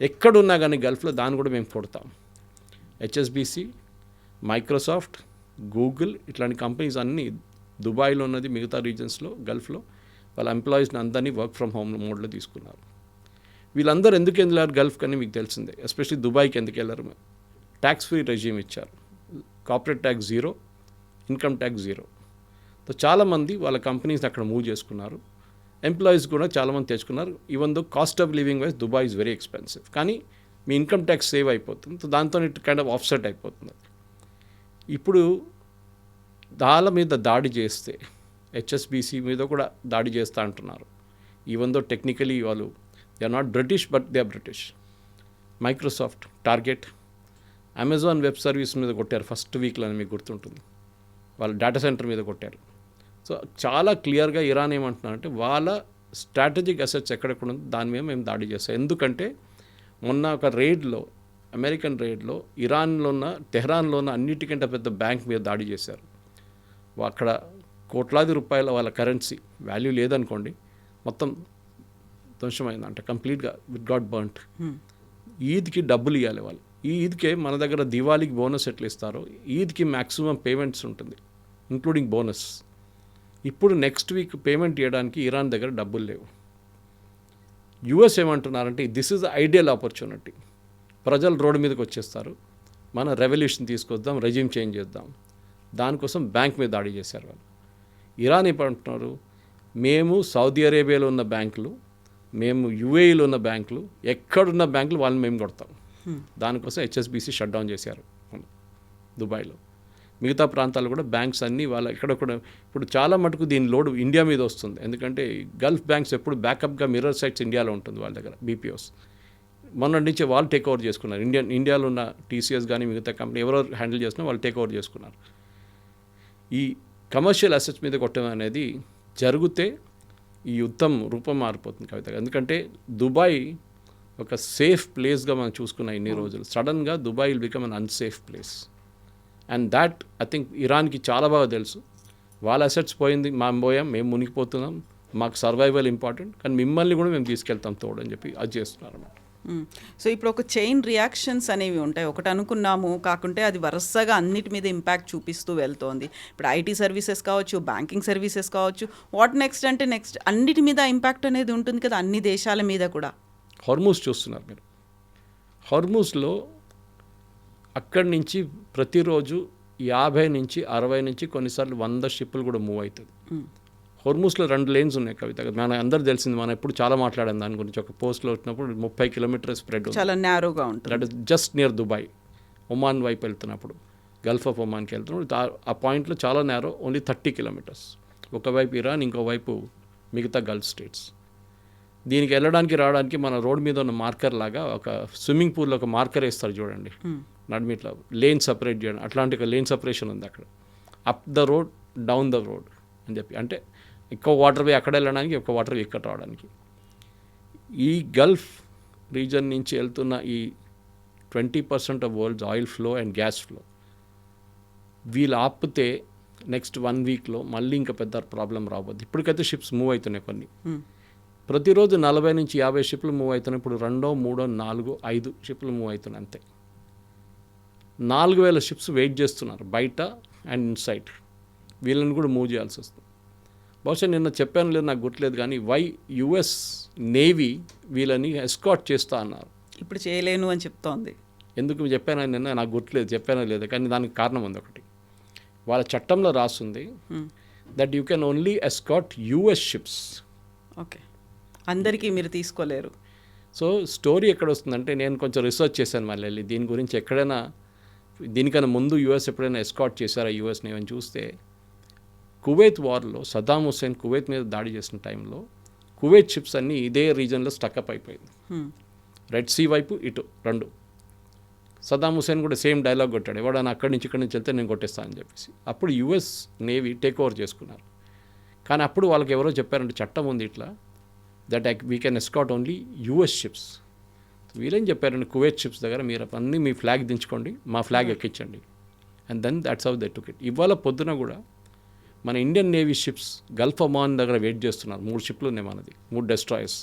ఎక్కడున్నా కానీ గల్ఫ్లో దాన్ని కూడా మేము కొడతాం. హెచ్ఎస్బిసి, మైక్రోసాఫ్ట్, గూగుల్ ఇట్లాంటి కంపెనీస్ అన్నీ దుబాయ్లో ఉన్నది, మిగతా రీజన్స్లో గల్ఫ్లో వాళ్ళ ఎంప్లాయీస్ని అందరినీ వర్క్ ఫ్రమ్ హోమ్ మోడ్లో తీసుకున్నారు. వీళ్ళందరూ ఎందుకు వెళ్ళారు గల్ఫ్ కానీ మీకు తెలిసిందే. ఎస్పెషల్లీ దుబాయ్కి ఎందుకు వెళ్ళారు, ట్యాక్స్ ఫ్రీ రెజ్యూమ్ ఇచ్చారు, corporate tax 0, income tax 0. So చాలామంది వాళ్ళ కంపెనీస్ అక్కడ మూవ్ చేసుకున్నారు, ఎంప్లాయీస్ కూడా చాలామంది తెచ్చుకున్నారు. Even though cost of living wise Dubai is very expensive, కానీ మీ ఇన్కమ్ ట్యాక్స్ సేవ్ అయిపోతుంది. సో దాంతో ఇట్ కైండ్ ఆఫ్ ఆఫ్సెట్ అయిపోతుంది. ఇప్పుడు దాని మీద దాడి చేస్తే హెచ్ఎస్బిసి మీద కూడా దాడి చేస్తా అంటున్నారు. ఈవెన్ దో టెక్నికలీ వాళ్ళు they are not British, but they are British. Microsoft, Target, Amazon Web Service మీద కొట్టారు ఫస్ట్ వీక్లో అని మీకు గుర్తుంటుంది. వాళ్ళ డేటా సెంటర్ మీద కొట్టారు. సో చాలా క్లియర్గా ఇరాన్ ఏమంటున్నారంటే వాళ్ళ స్ట్రాటజిక్ అసెట్స్ ఎక్కడెక్కడ ఉందో దాని మీద మేము దాడి చేస్తాం. ఎందుకంటే మొన్న ఒక రైడ్లో, అమెరికన్ రైడ్లో ఇరాన్లో ఉన్న, టెహ్రాన్లో ఉన్న అన్నిటికంటే పెద్ద బ్యాంక్ మీద దాడి చేశారు. అక్కడ కోట్లాది రూపాయల వాళ్ళ కరెన్సీ వాల్యూ లేదనుకోండి, మొత్తం ధ్వంసమైందంట కంప్లీట్గా విట్ గాట్ బర్న్ట్. ఈద్కి డబ్బులు ఇవ్వాలి వాళ్ళు. ఈ ఈద్కే మన దగ్గర దివాళీకి బోనస్ ఎట్లా ఇస్తారో ఈద్కి మ్యాక్సిమం పేమెంట్స్ ఉంటుంది ఇంక్లూడింగ్ బోనస్. ఇప్పుడు నెక్స్ట్ వీక్ పేమెంట్ ఇవ్వడానికి ఇరాన్ దగ్గర డబ్బులు లేవు. యుఎస్ ఏమంటున్నారంటే this is the ideal opportunity, ప్రజలు రోడ్డు మీదకి వచ్చేస్తారు, మన రెవల్యూషన్ తీసుకొద్దాం, రెజ్యూమ్ చేంజ్ చేద్దాం. దానికోసం బ్యాంక్ మీద దాడి చేశారు వాళ్ళు. ఇరాన్ ఏమంటున్నారు, మేము సౌదీ అరేబియాలో ఉన్న బ్యాంకులు, మేము యుఏఈలో ఉన్న బ్యాంకులు, ఎక్కడున్న బ్యాంకులు వాళ్ళని మేము కొడతాం. దానికోసం హెచ్ఎస్బిసి షట్ డౌన్ చేశారు దుబాయ్లో. మిగతా ప్రాంతాల్లో కూడా బ్యాంక్స్ అన్నీ వాళ్ళ ఎక్కడొక్కడ ఇప్పుడు చాలా మటుకు దీని లోడ్ ఇండియా మీద వస్తుంది. ఎందుకంటే గల్ఫ్ బ్యాంక్స్ ఎప్పుడు బ్యాకప్గా మిర్రర్ సైట్స్ ఇండియాలో ఉంటుంది వాళ్ళ దగ్గర, బీపీఓస్. మొన్నటి నుంచి వాళ్ళు టేక్ ఓవర్ చేసుకున్నారు. ఇండియాలో ఉన్న టీసీఎస్ కానీ మిగతా కంపెనీ ఎవరో హ్యాండిల్ చేసినా వాళ్ళు టేక్ ఓవర్ చేసుకున్నారు. ఈ కమర్షియల్ అసెట్స్ మీద కొట్టడం అనేది జరిగితే ఈ యుద్ధం రూపం మారిపోతుంది కవిత. ఎందుకంటే దుబాయ్ ఒక సేఫ్ ప్లేస్గా మనం చూసుకున్నాం ఇన్ని రోజులు. సడన్గా Dubai will become an unsafe place. And that I think ఇరాన్కి చాలా బాగా తెలుసు. వాళ్ళ అసెట్స్ పోయింది, మేము మునిగిపోతున్నాం, మాకు సర్వైవల్ ఇంపార్టెంట్, కానీ మిమ్మల్ని కూడా మేము తీసుకెళ్తాం తోడని చెప్పి అది చేస్తున్నారు అన్నమాట. సో ఇప్పుడు ఒక చైన్ రియాక్షన్స్ అనేవి ఉంటాయి. ఒకటి అనుకున్నాము కాకుంటే అది వరుసగా అన్నిటి మీద ఇంపాక్ట్ చూపిస్తూ వెళ్తోంది. ఇప్పుడు ఐటీ సర్వీసెస్ కావచ్చు, బ్యాంకింగ్ సర్వీసెస్ కావచ్చు, వాట్ నెక్స్ట్ అంటే నెక్స్ట్ అన్నిటి మీద ఇంపాక్ట్ అనేది ఉంటుంది కదా, అన్ని దేశాల మీద కూడా. హార్మూజ్ చూస్తున్నారు మీరు. హార్మూజ్లో అక్కడి నుంచి ప్రతిరోజు 50 నుంచి 60 నుంచి కొన్నిసార్లు 100 షిప్పులు కూడా మూవ్ అవుతుంది. హోర్మూస్లో 2 లేన్స్ ఉన్నాయి కవిత. మన అందరూ తెలిసింది, మనం ఎప్పుడు చాలా మాట్లాడాం దాని గురించి. ఒక పోస్ట్లో వచ్చినప్పుడు 30 కిలోమీటర్ స్ప్రెడ్ ఉంది, చాలా నేరోగా ఉంటుంది. That is just near Dubai. Oman వైపు వెళ్తున్నప్పుడు, గల్ఫ్ ఆఫ్ ఒమాన్కి వెళ్తున్నప్పుడు ఆ పాయింట్లో చాలా నేరో, ఓన్లీ 30 కిలోమీటర్స్. ఒకవైపు ఇరాన్, ఇంకోవైపు మిగతా గల్ఫ్ స్టేట్స్. దీనికి వెళ్ళడానికి రావడానికి మన రోడ్ మీద ఉన్న మార్కర్ లాగా ఒక స్విమ్మింగ్ పూల్లో ఒక మార్కర్ వేస్తారు చూడండి, నడిమిట్లా లేన్ సపరేట్ చేయడం, అట్లాంటి ఒక లేన్ సపరేషన్ ఉంది అక్కడ. Up the road, down the road అని చెప్పి, అంటే ఎక్కువ వాటర్ వే అక్కడ వెళ్ళడానికి, ఎక్కువ వాటర్ వే ఇక్కడ రావడానికి. ఈ గల్ఫ్ రీజన్ నుంచి వెళ్తున్న ఈ 20% of world's oil flow and gas flow వీళ్ళు ఆపితే నెక్స్ట్ 1 వీక్లో మళ్ళీ ఇంకా పెద్ద ప్రాబ్లం రాబోద్ది. ఇప్పటికైతే షిప్స్ మూవ్ అవుతున్నాయి కొన్ని. ప్రతిరోజు 40 నుంచి 50 షిప్లు మూవ్ అవుతున్నాయి. ఇప్పుడు 2, 3, 4, 5 షిప్లు మూవ్ అవుతున్నాయి అంతే. 4000 షిప్స్ వెయిట్ చేస్తున్నారు బయట అండ్ ఇన్సైడ్. వీళ్ళని కూడా మూవ్ చేయాల్సి వస్తుంది. బహుశా నిన్న చెప్పాను లేదు నాకు గుర్తులేదు, కానీ యుఎస్ నేవీ వీళ్ళని ఎస్కాట్ చేస్తా అన్నారు. ఇప్పుడు చేయలేను అని చెప్తోంది. ఎందుకు చెప్పాను నిన్న నాకు గుర్తులేదు, చెప్పానో లేదు, కానీ దానికి కారణం ఉంది ఒకటి. వాళ్ళ చట్టంలో రాస్తుంది that you can only escort US ships. Okay, అందరికీ మీరు తీసుకోలేరు. సో స్టోరీ ఎక్కడ వస్తుందంటే, నేను కొంచెం రీసెర్చ్ చేశాను మళ్ళీ వెళ్ళి దీని గురించి. ఎక్కడైనా దీనికన్నా ముందు యుఎస్ ఎప్పుడైనా ఎస్కాట్ చేశారా యుఎస్ని అని చూస్తే, కువైత్ వార్లో సద్దాం హుస్సేన్ కువైత్ మీద దాడి చేసిన టైంలో కువైత్ షిప్స్ అన్నీ ఇదే రీజన్లో స్టక్అప్ అయిపోయింది. రెడ్ సీ వైపు ఇటు 2. సద్దాం హుస్సేన్ కూడా సేమ్ డైలాగ్ కొట్టాడు, ఎవడన్నా అక్కడి నుంచి ఇక్కడి నుంచి వెళ్తే నేను కొట్టేస్తాను అని చెప్పేసి. అప్పుడు యుఎస్ నేవీ టేక్ ఓవర్ చేసుకున్నారు. కానీ అప్పుడు వాళ్ళకి ఎవరో చెప్పారంటే చట్టం ఉంది ఇట్లా, that we can escort only US ships. వీళ్ళేం చెప్పారండి, కువైత్ షిప్స్ దగ్గర మీరు అన్నీ మీ ఫ్లాగ్ దించుకోండి, మా ఫ్లాగ్ ఎక్కించండి. And then that's how they took it. ఇవాళ పొద్దున కూడా మన Indian navy ships Gulf Oman దగ్గర వెయిట్ చేస్తున్నారు. 3 షిప్లు ఉన్నాయి మనది, 3 డెస్ట్రాయర్స్.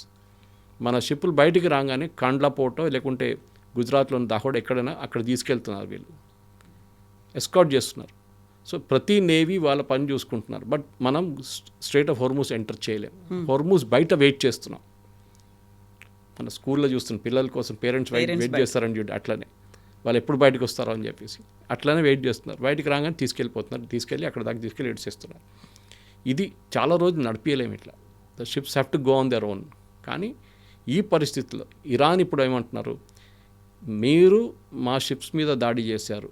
మన షిప్పులు బయటికి రాగానే కాండ్లా పోర్టో లేకుంటే గుజరాత్లోని దాహోడ్ ఎక్కడైనా అక్కడ తీసుకెళ్తున్నారు, వీళ్ళు ఎస్కాట్ చేస్తున్నారు. సో ప్రతి నేవీ వాళ్ళ పని చూసుకుంటున్నారు. బట్ మనం స్ట్రైట్ ఆఫ్ హోర్మూస్ ఎంటర్ చేయలేము. హోర్మూస్ బయట వెయిట్ చేస్తున్నాం. మన స్కూల్లో చూస్తున్న పిల్లల కోసం పేరెంట్స్ వెయిట్ చేస్తారని చూడండి, అట్లనే వాళ్ళు ఎప్పుడు బయటకు వస్తారో అని చెప్పేసి అట్లనే వెయిట్ చేస్తున్నారు. బయటికి రాగానే తీసుకెళ్ళిపోతున్నారు, తీసుకెళ్ళి అక్కడ దాకా తీసుకెళ్ళి ఏడ్చేస్తున్నారు. ఇది చాలా రోజులు నడిపించలేము ఇట్లా. The ships have to go on their own. కానీ ఈ పరిస్థితుల్లో ఇరాన్ ఇప్పుడు ఏమంటున్నారు, మీరు మా షిప్స్ మీద దాడి చేశారు,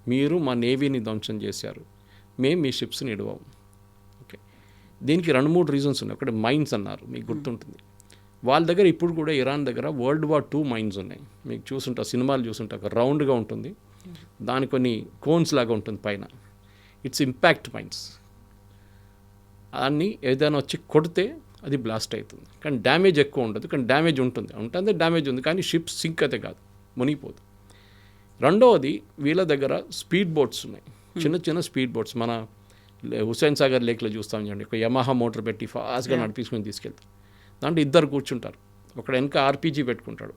మీరు మా నేవీని ధ్వంసం చేశారు, మేము మీ షిప్స్ని ఇడవము. ఓకే, దీనికి 2-3 రీజన్స్ ఉన్నాయి. ఒకటి మైన్స్ అన్నారు, మీకు గుర్తుంటుంది. వాళ్ళ దగ్గర ఇప్పుడు కూడా ఇరాన్ దగ్గర World War II మైన్స్ ఉన్నాయి. మీకు చూసుంటా, సినిమాలు చూసుంటా, ఒక రౌండ్గా ఉంటుంది, దాని కొన్ని కోన్స్ లాగా ఉంటుంది పైన. It's impact mines. దాన్ని ఏదైనా వచ్చి కొడితే అది బ్లాస్ట్ అవుతుంది, కానీ డ్యామేజ్ ఎక్కువ ఉండదు. కానీ డ్యామేజ్ ఉంటుంది డ్యామేజ్ ఉంది, కానీ షిప్ సింక్ అయితే కాదు, మునిగిపోదు. రెండవది, వీళ్ళ దగ్గర స్పీడ్ బోట్స్ ఉన్నాయి, చిన్న చిన్న స్పీడ్ బోట్స్. మన హుస్సేన్ సాగర్ లేక్లో చూస్తాం చూడండి, ఒక యమహా మోటార్ పెట్టి ఫాస్ట్గా నడిపించుకొని తీసుకెళ్తాం. దాంట్లో ఇద్దరు కూర్చుంటారు. ఒకడు వెనక ఆర్పీజీ పెట్టుకుంటాడు,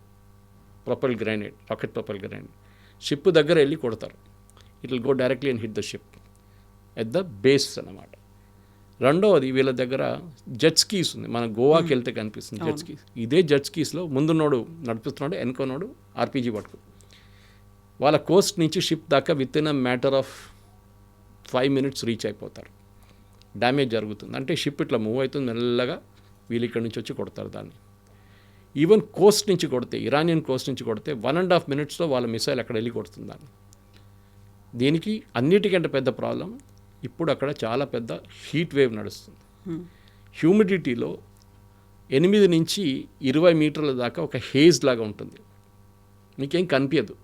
propel grenade, rocket propel grenade. Ship దగ్గర వెళ్ళి కొడతారు. It will go directly and hit the ship at the base అన్నమాట. రెండవది వీళ్ళ దగ్గర జెట్ స్కీస్ ఉంది. మన గోవాకి వెళ్తే కనిపిస్తుంది జెట్ స్కీస్. ఇదే జెట్ స్కీస్లో ముందున్నోడు నడిపిస్తున్నాడు, వెనుకనోడు ఆర్పీజీ పట్టుకు వాళ్ళ కోస్ట్ నుంచి షిప్ దాకా with in a matter of 5 minutes reach అయిపోతారు. డ్యామేజ్ జరుగుతుంది అంటే షిప్ ఇట్లా మూవ్ అవుతుంది మెల్లగా, వీళ్ళు ఇక్కడి నుంచి వచ్చి కొడతారు దాన్ని. ఈవెన్ కోస్ట్ నుంచి కొడితే, ఇరానియన్ కోస్ట్ నుంచి కొడితే 1.5 minutesలో వాళ్ళ మిసైల్ అక్కడ వెళ్ళి కొడుతుంది దాన్ని. దీనికి అన్నిటికంటే పెద్ద ప్రాబ్లం, ఇప్పుడు అక్కడ చాలా పెద్ద హీట్ వేవ్ నడుస్తుంది. హ్యూమిడిటీలో 8 నుంచి 20 మీటర్ల దాకా ఒక హేజ్ లాగా ఉంటుంది, మీకేం కనిపించదు.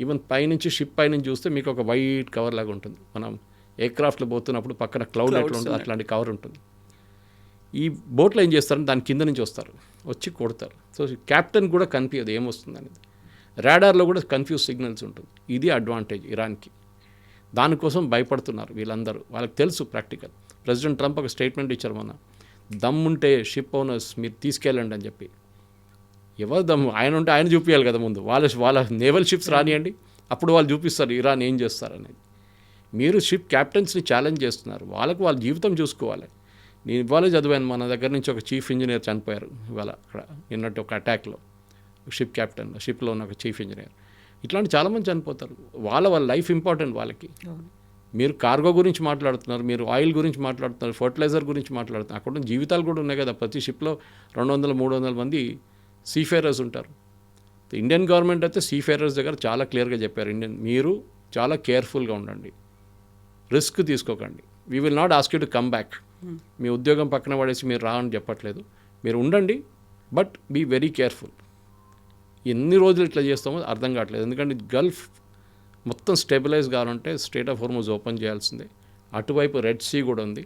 ఈవెన్ పైనుంచి షిప్ పైనుంచి చూస్తే మీకు ఒక వైట్ కవర్ లాగా ఉంటుంది. మనం ఎయిర్క్రాఫ్ట్లో పోతున్నప్పుడు పక్కన క్లౌడ్ ఎట్లా ఉంటుంది అట్లాంటి కవర్ ఉంటుంది. ఈ బోట్లో ఏం చేస్తారంటే దాని కింద నుంచి వస్తారు, వచ్చి కొడతారు. సో క్యాప్టెన్ కూడా కనిపించదు ఏమొస్తుంది అనేది. రాడార్లో కూడా కన్ఫ్యూజ్ సిగ్నల్స్ ఉంటుంది. ఇది అడ్వాంటేజ్ ఇరాన్కి. దానికోసం భయపడుతున్నారు వీళ్ళందరూ. వాళ్ళకి తెలుసు ప్రాక్టికల్. ప్రెసిడెంట్ ట్రంప్ ఒక స్టేట్మెంట్ ఇచ్చారు మొన్న, దమ్ముంటే షిప్ ఓనర్స్ మీరు తీసుకెళ్ళండి అని చెప్పి. ఎవరు దమ్ము? ఆయన ఉంటే ఆయన చూపించాలి కదా ముందు. వాళ్ళ నేవల్ షిప్స్ రానియండి, అప్పుడు వాళ్ళు చూపిస్తారు ఇరాన్ ఏం చేస్తారనేది. మీరు షిప్ క్యాప్టెన్స్ని ఛాలెంజ్ చేస్తున్నారు, వాళ్ళ జీవితం చూసుకోవాలి. నేను ఇవాళ చదివాను, మన దగ్గర నుంచి ఒక చీఫ్ ఇంజనీర్ చనిపోయారు ఇవాళ అక్కడ నిన్నట్టు ఒక అటాక్లో. షిప్ క్యాప్టెన్, షిప్లో ఉన్న ఒక చీఫ్ ఇంజనీర్. ఇట్లాంటి చాలామంది చనిపోతారు. వాళ్ళ లైఫ్ ఇంపార్టెంట్ వాళ్ళకి. మీరు కార్గో గురించి మాట్లాడుతున్నారు, మీరు ఆయిల్ గురించి మాట్లాడుతున్నారు, ఫర్టిలైజర్ గురించి మాట్లాడుతున్నారు. అక్కడ జీవితాలు కూడా ఉన్నాయి కదా. ప్రతి షిప్లో 200-300 మంది సీఫేరర్స్ ఉంటారు. ఇండియన్ గవర్నమెంట్ అయితే సీఫేరర్స్ దగ్గర చాలా క్లియర్గా చెప్పారు, మీరు చాలా కేర్ఫుల్గా ఉండండి, రిస్క్ తీసుకోకండి. We will not ask you to come back. మీ ఉద్యోగం పక్కన పడేసి మీరు రా అని చెప్పట్లేదు, మీరు ఉండండి, బట్ బీ వెరీ కేర్ఫుల్. ఎన్ని రోజులు ఇట్లా చేస్తామో అర్థం కావట్లేదు. ఎందుకంటే గల్ఫ్ మొత్తం స్టెబిలైజ్ కావాలంటే స్ట్రైట్ ఆఫ్ హోర్ముజ్ ఓపెన్ చేయాల్సిందే. అటువైపు రెడ్ సీ కూడా ఉంది,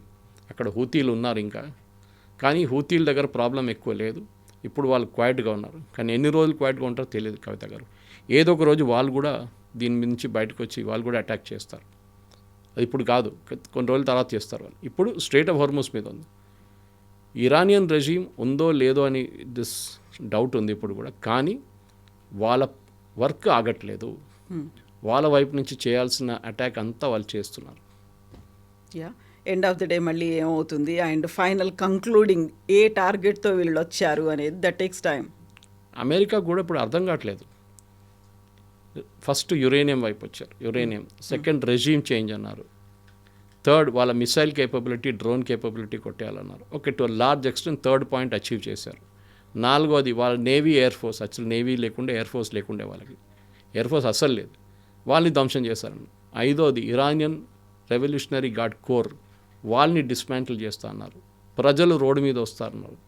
అక్కడ హూతీలు ఉన్నారు ఇంకా. కానీ హూతీల దగ్గర ప్రాబ్లం ఎక్కువ లేదు, ఇప్పుడు వాళ్ళు క్వైట్గా ఉన్నారు. కానీ ఎన్ని రోజులు క్వైట్గా ఉంటారో తెలియదు కవిత గారు. ఏదో ఒక రోజు వాళ్ళు కూడా దీని నుంచి బయటకు వచ్చి వాళ్ళు కూడా అటాక్ చేస్తారు. అది ఇప్పుడు కాదు, కొన్ని రోజుల తర్వాత చేస్తారు వాళ్ళు. ఇప్పుడు స్ట్రైట్ ఆఫ్ హోర్ముజ్ మీద ఉంది. ఇరానియన్ రెజీమ్ ఉందో లేదో అని దిస్ డౌట్ ఉంది ఇప్పుడు కూడా. కానీ వాళ్ళ వర్క్ ఆగట్లేదు. వాళ్ళ వైపు నుంచి చేయాల్సిన అటాక్ అంతా వాళ్ళు చేస్తున్నారు. ఎండ్ ఆఫ్ ది డే మళ్ళీ ఏమవుతుంది అండ్ ఫైనల్ కంక్లూడింగ్ ఏ టార్గెట్తో వీళ్ళు వచ్చారు అనేది దట్ టేక్స్ టైం. అమెరికా కూడా ఇప్పుడు అర్థం కావట్లేదు. ఫస్ట్ యురేనియం వైపు వచ్చారు, యురేనియం. సెకండ్ రెజీమ్ చేంజ్ అన్నారు. థర్డ్ వాళ్ళ మిసైల్ కేపబిలిటీ, డ్రోన్ కేపబిలిటీ కొట్టేయాలన్నారు. Okay, to large extent third point achieve చేశారు. నాలుగోది వాళ్ళ నేవీ, ఎయిర్ ఫోర్స్. అసలు నేవీ లేకుండే ఎయిర్ ఫోర్స్ లేకుండే వాళ్ళకి. ఎయిర్ ఫోర్స్ అస్సలు లేదు, వాళ్ళని ధ్వంసం చేశారని. ఐదోది ఇరానియన్ రెవల్యూషనరీ గార్డ్ కోర్, వాళ్ళని డిస్మాంటిల్ చేస్తా అన్నారు. ప్రజలు రోడ్డు మీద వస్తారన్నారు.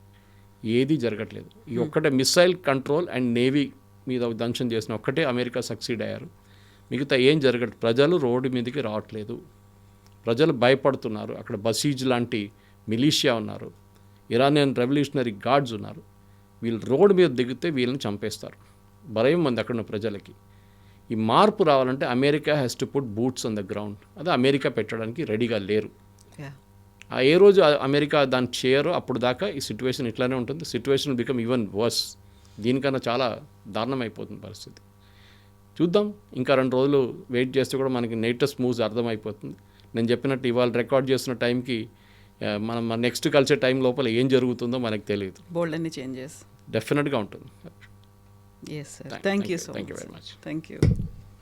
ఏది జరగట్లేదు. ఈ ఒక్కటే మిసైల్ కంట్రోల్ అండ్ నేవీ మీద ధ్వంసం చేసిన ఒక్కటే అమెరికా సక్సీడ్ అయ్యారు. మిగతా ఏం జరగట్లేదు. ప్రజలు రోడ్డు మీదకి రావట్లేదు, ప్రజలు భయపడుతున్నారు. అక్కడ బసీజ్ లాంటి మిలీషియా ఉన్నారు, ఇరానియన్ రెవల్యూషనరీ గార్డ్స్ ఉన్నారు. వీళ్ళు రోడ్డు మీద దిగితే వీళ్ళని చంపేస్తారు. భయం మంది అక్కడ ఉన్న ప్రజలకి. ఈ మార్పు రావాలంటే America has to put boots on the ground. అదే అమెరికా పెట్టడానికి రెడీగా లేరు. ఏ రోజు అమెరికా దాన్ని చేయరో అప్పుడు దాకా ఈ సిచ్యువేషన్ ఇట్లానే ఉంటుంది. Situation become even worse. దీనికన్నా చాలా దారుణం అయిపోతుంది పరిస్థితి. చూద్దాం, ఇంకా 2 రోజులు వెయిట్ చేస్తే కూడా మనకి లేటెస్ట్ మూవ్స్ అర్థమైపోతుంది. నేను చెప్పినట్టు ఇవాళ రికార్డ్ చేస్తున్న టైంకి మనం నెక్స్ట్ కలిసే టైం లోపల ఏం జరుగుతుందో మనకు తెలియదు. బోల్డ్ అన్ని చేంజెస్ డెఫినెట్గా ఉంటుంది. Yes sir, thank you so much. Very much. Thank you.